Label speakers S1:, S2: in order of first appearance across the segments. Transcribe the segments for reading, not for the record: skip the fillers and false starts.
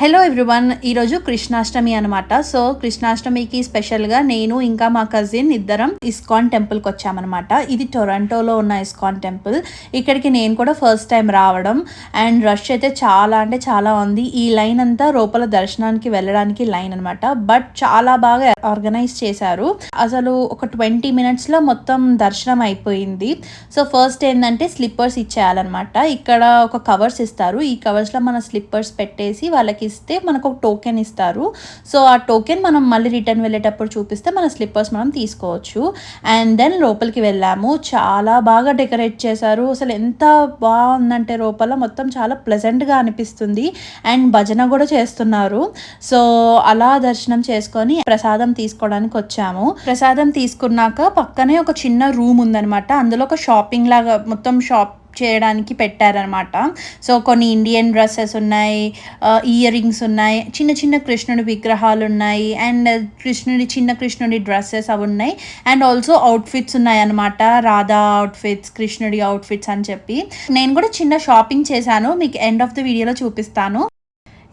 S1: Hello everyone, ఈరోజు కృష్ణాష్టమి అనమాట. So కృష్ణాష్టమికి స్పెషల్గా నేను ఇంకా మా కజిన్ ఇద్దరం ఇస్కాన్ టెంపుల్కి వచ్చామన్నమాట. ఇది టొరంటోలో ఉన్న ఇస్కాన్ టెంపుల్. ఇక్కడికి నేను కూడా ఫస్ట్ టైం రావడం. అండ్ రష్ అయితే చాలా అంటే చాలా ఉంది. ఈ లైన్ అంతా లోపల దర్శనానికి వెళ్ళడానికి లైన్ అనమాట. బట్ చాలా బాగా ఆర్గనైజ్ చేశారు. అసలు ఒక 20 minutesలో మొత్తం దర్శనం అయిపోయింది. సో ఫస్ట్ ఏంటంటే స్లిప్పర్స్ ఇచ్చేయాలన్నమాట. ఇక్కడ ఒక కవర్స్ ఇస్తారు. ఈ కవర్స్లో మన స్లిప్పర్స్ పెట్టేసి వాళ్ళకి ఇస్తే మనకు ఒక టోకెన్ ఇస్తారు. సో ఆ టోకెన్ మనం మళ్ళీ రిటర్న్ వెళ్ళేటప్పుడు చూపిస్తే మన స్లిప్పర్స్ మనం తీసుకోవచ్చు. అండ్ దెన్ లోపలికి వెళ్ళాము. చాలా బాగా డెకరేట్ చేశారు. అసలు ఎంత బాగుందంటే లోపల మొత్తం చాలా ప్లెజెంట్గా అనిపిస్తుంది. అండ్ భజన కూడా చేస్తున్నారు. సో అలా దర్శనం చేసుకొని ప్రసాదం తీసుకోవడానికి వచ్చాము. ప్రసాదం తీసుకున్నాక పక్కనే ఒక చిన్న రూమ్ ఉందనమాట. అందులో ఒక షాపింగ్ లాగా మొత్తం షాప్ చేయడానికి పెట్టారనమాట. సో కొన్ని ఇండియన్ డ్రెస్సెస్ ఉన్నాయి, ఇయర్ రింగ్స్ ఉన్నాయి, చిన్న చిన్న కృష్ణుడి విగ్రహాలు ఉన్నాయి, అండ్ చిన్న కృష్ణుడి డ్రెస్సెస్ అవి ఉన్నాయి. అండ్ ఆల్సో అవుట్ఫిట్స్ ఉన్నాయి అనమాట. రాధా అవుట్ఫిట్స్, కృష్ణుడి అవుట్ఫిట్స్ అని చెప్పి నేను కూడా చిన్న షాపింగ్ చేశాను. మీకు ఎండ్ ఆఫ్ ద వీడియోలో చూపిస్తాను.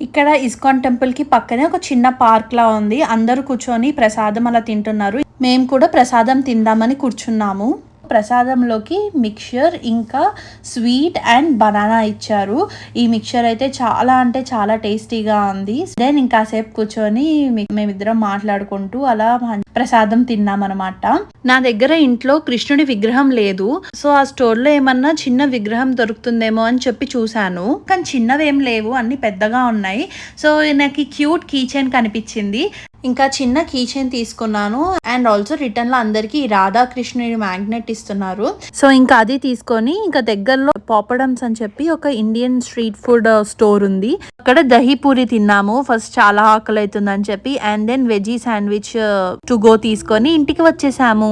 S1: ఇక్కడ ఇస్కాన్ టెంపుల్కి పక్కనే ఒక చిన్న పార్క్ లా ఉంది. అందరూ కూర్చొని ప్రసాదం అలా తింటున్నారు. మేము కూడా ప్రసాదం తిందామని కూర్చున్నాము. ప్రసాదంలోకి మిక్చర్ ఇంకా స్వీట్ అండ్ బనానా ఇచ్చారు. ఈ మిక్చర్ అయితే చాలా అంటే చాలా టేస్టీగా ఉంది. దెన్ ఇంకాసేపు కూర్చొని మేమిద్దరం మాట్లాడుకుంటూ అలా ప్రసాదం తిన్నామన్నమాట. నా దగ్గర ఇంట్లో కృష్ణుడి విగ్రహం లేదు. సో ఆ స్టోర్లో ఏమన్నా చిన్న విగ్రహం దొరుకుతుందేమో అని చెప్పి చూశాను. కానీ చిన్నవి ఏం లేవు, అన్ని పెద్దగా ఉన్నాయి. సో నాకు క్యూట్ కీ చైన్ కనిపించింది. ఇంకా చిన్న కీ చైన్ తీసుకున్నాను. అండ్ ఆల్సో రిటర్న్ లో అందరికి రాధాకృష్ణుడి మ్యాగ్నెట్ ఇస్తున్నారు. సో ఇంకా అది తీసుకొని ఇంకా దగ్గరలో పాపడమ్స్ అని చెప్పి ఒక ఇండియన్ స్ట్రీట్ ఫుడ్ స్టోర్ ఉంది. అక్కడ దహీ పూరి తిన్నాము. ఫస్ట్ చాలా ఆకలి అవుతుందని చెప్పి. And then veggie sandwich to go తీసుకొని ఇంటికి వచ్చేసాము.